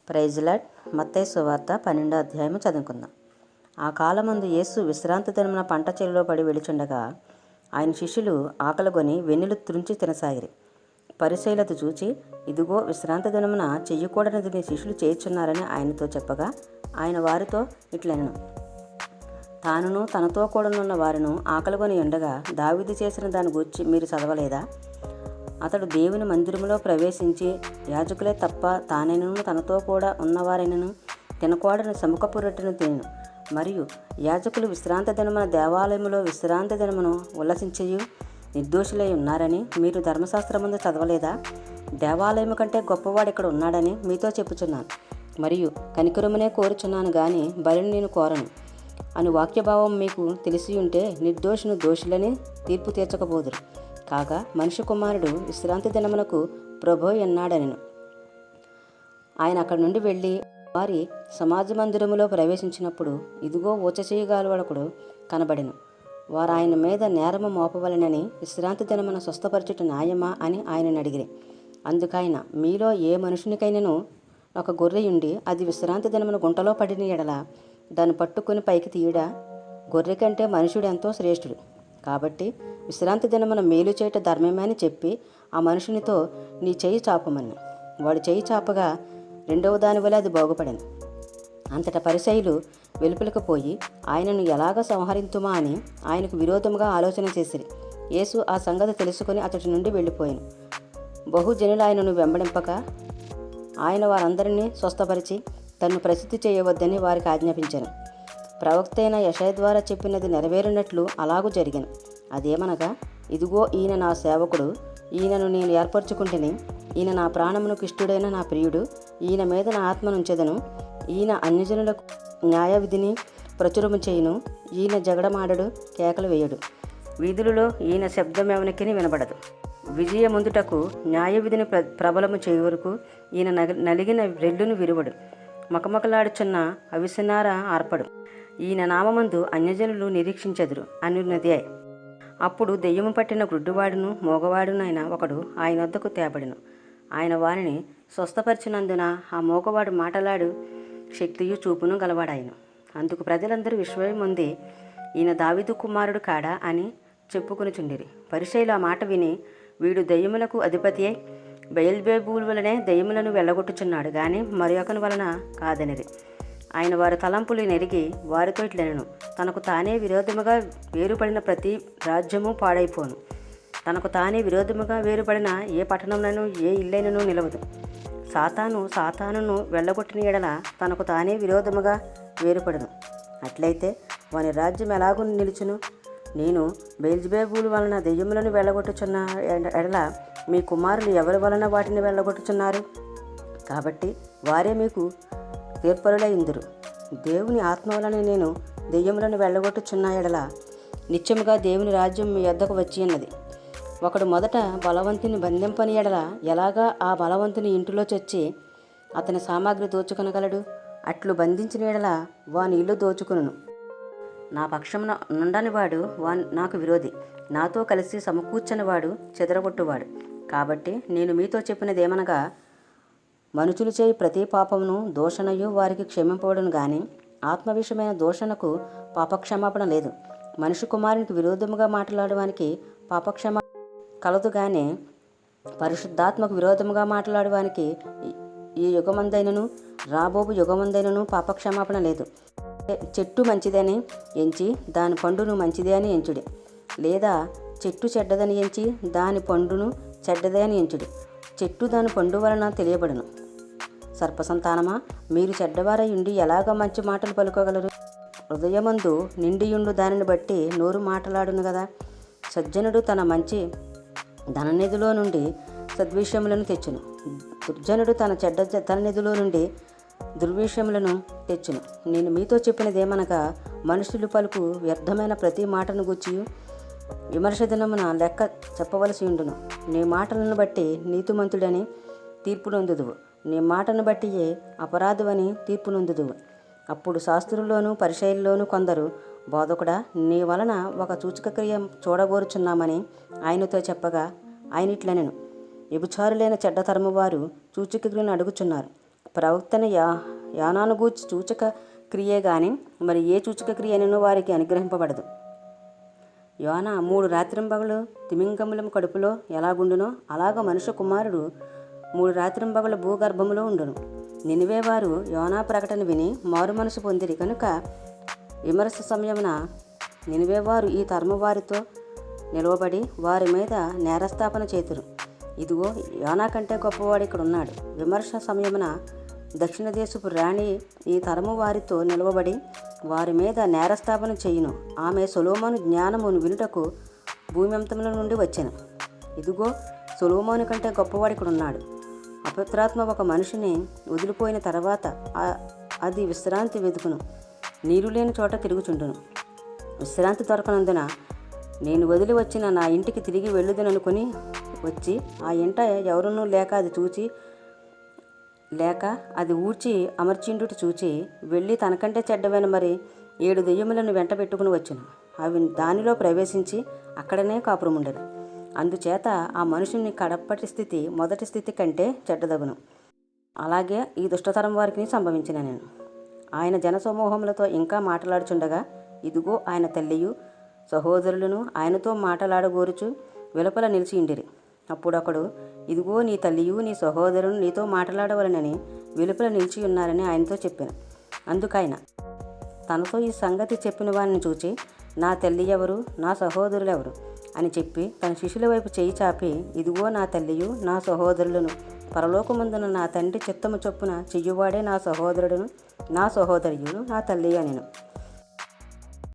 Praise lord. మత్తయి సువార్త 12వ అధ్యాయము చదువుకుందాం. ఆ కాలమందు యేసు విశ్రాంతి దినమున పంట చేలలో పడి వెళుచుండగా ఆయన శిష్యులు ఆకలిగొని వెన్నులు త్రుంచి తినసాగిరి. పరిసయ్యులది చూచి, ఇదిగో విశ్రాంతి దినమున చెయ్యకూడనిది మీ శిష్యులు చేయుచున్నారని ఆయనతో చెప్పగా, ఆయన వారితో ఇట్లనెను, తానును తనతో కూడనున్న వారును ఆకలిగొని ఉండగా దావీదు చేసిన దాని గూర్చి మీరు చదవలేదా? అతడు దేవుని మందిరములో ప్రవేశించి యాజకులే తప్ప తానైనను తనతో కూడా ఉన్నవారైనను తినకూడని సముఖపు రొట్టెను తినెను. మరియు యాజకులు విశ్రాంతి దినమున దేవాలయములో విశ్రాంతి దినమును ఉల్లసించియు నిర్దోషులై ఉన్నారని మీరు ధర్మశాస్త్రమందు చదవలేదా? దేవాలయము కంటే గొప్పవాడు ఇక్కడ ఉన్నాడని మీతో చెప్పుచున్నాను. మరియు కనికరమునే కోరుచున్నాను గాని బలిని నేను కోరను అని వాక్యభావం మీకు తెలిసి ఉంటే నిర్దోషును దోషులని తీర్పు తీర్చకపోదురు. కాగా మనిషి కుమారుడు విశ్రాంతి దినమునకు ప్రభు ఎన్నాడనెను. ఆయన అక్కడి నుండి వెళ్ళి వారి సమాజ మందిరములో ప్రవేశించినప్పుడు ఇదిగో ఊచచేయగలవాడొకడు కనబడెను. వారు ఆయన మీద నేరము మోపవలెనని విశ్రాంతి దినమున స్వస్థపరచుట న్యాయమా అని ఆయనను అడిగిరి. అందుకైన మీలో ఏ మనుషునికైనను ఒక గొర్రెయుండి అది విశ్రాంతి దినమున గుంటలో పడిన ఎడల దాన్ని పట్టుకుని పైకి తీయడా? గొర్రె కంటే మనుషుడు ఎంతో శ్రేష్ఠుడు. కాబట్టి విశ్రాంతి దినమున మేలు చేయట ధర్మమే అని చెప్పి ఆ మనుషునితో నీ చెయ్యి చాపమని. వాడు చెయ్యి చాపగా రెండవ దాని వల్ల అది బాగుపడెను. అంతటా పరిసయ్యులు వెలుపలకు పోయి ఆయనను ఎలాగ సంహరింతుమా అని ఆయనకు విరోధముగా ఆలోచన చేసిరి. యేసు ఆ సంగతి తెలుసుకొని అతడి నుండి వెళ్ళిపోయాను. బహుజనులు ఆయనను వెంబడింపక ఆయన వారందరినీ స్వస్థపరిచి తన్ను ప్రసిద్ధి చేయవద్దని వారికి ఆజ్ఞాపించాను. ప్రవక్త అయిన యెషయా ద్వారా చెప్పినది నెరవేరినట్లు అలాగూ జరిగాను. అదేమనగా, ఇదిగో ఈయన నా సేవకుడు, ఈయనను నేను ఏర్పరచుకుంటుని, ఈయన నా ప్రాణమునకు ఇష్టుడైన నా ప్రియుడు, ఈయన మీద నా ఆత్మనుంచెదను, ఈయన అన్యజనులకు న్యాయ విధిని ప్రచురము చేయును, ఈయన జగడమాడడు, కేకలు వేయడు, వీధులలో ఈయన శబ్దం ఎవనికిని వినబడదు, విజయముందుటకు న్యాయ విధిని ప్రబలము చేయు వరకు ఈయన నలిగిన రెల్లును విరువడు, మకమకలాడుచున్న అవిసెనార ఆర్పడు, ఈయన నామమందు అన్యజనులు నిరీక్షించెదరు అనున్నదే. అప్పుడు దెయ్యము పట్టిన గ్రుడ్డివాడును మోగవాడునైన ఒకడు ఆయన వద్దకు తేబడెను. ఆయన వారిని స్వస్థపరిచినందున ఆ మోగవాడు మాటలాడు శక్తియు చూపును గలవాడాయను. అందుకు ప్రజలందరూ విశ్వముంది ఈయన దావీదు కుమారుడు కాడా అని చెప్పుకొనుచుండిరి. పరిసయ్యులు ఆ మాట విని, వీడు దెయ్యములకు అధిపతి అయి బయల్జెబూలు వలనే దెయ్యములను వెళ్ళగొట్టుచున్నాడు గాని మరి ఒకని వలన కాదనిరి. ఆయన వారి తలంపులు నెరిగి వారితో ఇట్లనెను, తనకు తానే విరోధముగా వేరుపడిన ప్రతి రాజ్యము పాడైపోను. తనకు తానే విరోధముగా వేరుపడిన ఏ పట్టణంలోనూ ఏ ఇల్లైనను నిలవదు. సాతానును వెళ్ళగొట్టిన ఎడల తనకు తానే విరోధముగా వేరుపడను. అట్లయితే వాని రాజ్యం ఎలాగూ నిలుచును? నేను బయల్జెబూలు వలన దెయ్యములను వెళ్ళగొట్టుచున్న ఎడల మీ కుమారులు ఎవరి వలన వాటిని వెళ్ళగొట్టుచున్నారు? కాబట్టి వారే మీకు తీర్పరులైందురు. దేవుని ఆత్మ వలన నేను దెయ్యములను వెళ్ళగొట్టుచున్న ఎడల నిత్యముగా దేవుని రాజ్యం మీ యొద్దకు వచ్చి ఉన్నది. ఒకడు మొదట బలవంతుని బంధింపని ఎడల ఎలాగా ఆ బలవంతుని ఇంటిలో చొచ్చి అతని సామాగ్రి దోచుకొనగలడు? అట్లు బంధించిన ఎడల వాని ఇల్లు దోచుకొనును. నా పక్షమున నుండని వాడు నాకు విరోధి, నాతో కలిసి సమకూర్చని వాడు చెదరగొట్టువాడు. కాబట్టి నేను మీతో చెప్పినదేమనగా, మనుషులు చేయి ప్రతి పాపమును దూషణయు వారికి క్షమింపబడును గాని ఆత్మ విషయమైన దూషణకు పాపక్షమాపణ లేదు. మనిషి కుమారునికి విరోధముగా మాట్లాడడానికి పాపక్షమ కలదు గాని పరిశుద్ధాత్మకు విరోధముగా మాట్లాడడానికి ఈ యుగమందైనను రాబోబు యుగమందైనను పాపక్షమాపణ లేదు. చెట్టు మంచిదని ఎంచి దాని పండును మంచిదే అని ఎంచుడి, లేదా చెట్టు చెడ్డదని ఎంచి దాని పండును చెడ్డదే అని ఎంచుడి. చెట్టు దాని పండు వలన తెలియబడును. సర్పసంతానమా, మీరు చెడ్డవారై ఉండి ఎలాగ మంచి మాటలు పలుకోగలరు? హృదయమందు నిండియుండు దానిని బట్టి నోరు మాటలాడును కదా. సజ్జనుడు తన మంచి ధననిధిలో నుండి సద్విషయములను తెచ్చును, దుర్జనుడు తన చెడ్డ ధననిధిలో నుండి దుర్విషయములను తెచ్చును. నేను మీతో చెప్పినదేమనగా, మనుషులు పలుకు వ్యర్థమైన ప్రతి మాటను గూర్చి విమర్శ దినమున లెక్క చెప్పవలసి ఉండును. నీ మాటలను బట్టి నీతిమంతుడని తీర్పు నొందుదువు, నీ మాటను బట్టియే అపరాధువని తీర్పు నొందుదువు. అప్పుడు శాస్త్రుల్లోనూ పరిసయ్యుల్లోనూ కొందరు, బోధకుడా, నీ వలన ఒక సూచకక్రియ చూడగోరుచున్నామని ఆయనతో చెప్పగా, ఆయన ఇట్లనెను, వ్యభిచారులైన చెడ్డతరము వారు సూచకక్రియను అడుగుచున్నారు. ప్రవక్తన యానాను గూర్చి సూచక క్రియే గాని మరి ఏ సూచక క్రియనో వారికి అనుగ్రహింపబడదు. యోనా 3 రాత్రింబగలు తిమింగములం కడుపులో ఎలాగుండునో అలాగ మనుష్య కుమారుడు 3 రాత్రింబగలు భూగర్భములో ఉండును. నినివే వారు యోనా ప్రకటన విని మారు మనసు పొందిరి కనుక విమర్శ సమయమున నినివే వారు ఈ తరము వారితో నిలవబడి వారి మీద నేరస్థాపన చేతురు. ఇదిగో యోనా కంటే గొప్పవాడు ఇక్కడ ఉన్నాడు. విమర్శ సమయమున దక్షిణ దేశపు రాణి ఈ తరము వారితో నిలవబడి వారి మీద నేరస్థాపన చేయును. ఆమె సొలొమోను జ్ఞానమును వినుటకు భూమ్యంతముల నుండి వచ్చెను. ఇదిగో సొలొమోను కంటే గొప్పవాడు ఇక్కడ ఉన్నాడు. అపవిత్రాత్మ ఒక మనిషిని వదిలిపోయిన తర్వాత అది విశ్రాంతి వెతుకును, నీరు లేని చోట తిరుగుచుండును. విశ్రాంతి దొరకనందున నేను వదిలి వచ్చిన నా ఇంటికి తిరిగి వెళ్ళుదననుకొని వచ్చి ఆ ఇంట ఎవరునూ లేక అది ఊడ్చి అమర్చిండుట చూచి వెళ్ళి తనకంటే చెడ్డవైన మరి 7 దెయ్యములను వెంట పెట్టుకుని వచ్చును. అవి దానిలో ప్రవేశించి అక్కడనే కాపురముండెను. అందుచేత ఆ మనుషుని కడపటి స్థితి మొదటి స్థితి కంటే చెడ్డదగును. అలాగే ఈ దుష్టతరం వారికి సంభవించిన నేను. ఆయన జనసమూహములతో ఇంకా మాట్లాడుచుండగా ఇదిగో ఆయన తల్లియు సహోదరులను ఆయనతో మాట్లాడగోరుచు వెలుపల నిలిచి ఉండిరి. అప్పుడు ఒకడు, ఇదిగో నీ తల్లియు నీ సహోదరులు నీతో మాట్లాడవలనని వెలుపల నిలిచి ఉన్నారని ఆయనతో చెప్పాను. అందుకైన తనతో ఈ సంగతి చెప్పిన వారిని చూచి నా తల్లి ఎవరు, నా సహోదరులు ఎవరు అని చెప్పి తన శిష్యుల వైపు చేయి చాపి ఇదిగో నా తల్లియు నా సహోదరులను పరలోకమందున నా తండ్రి చిత్తము చొప్పున చెయ్యువాడే నా సహోదరుడును నా సహోదరియును నా తల్లి అనెను.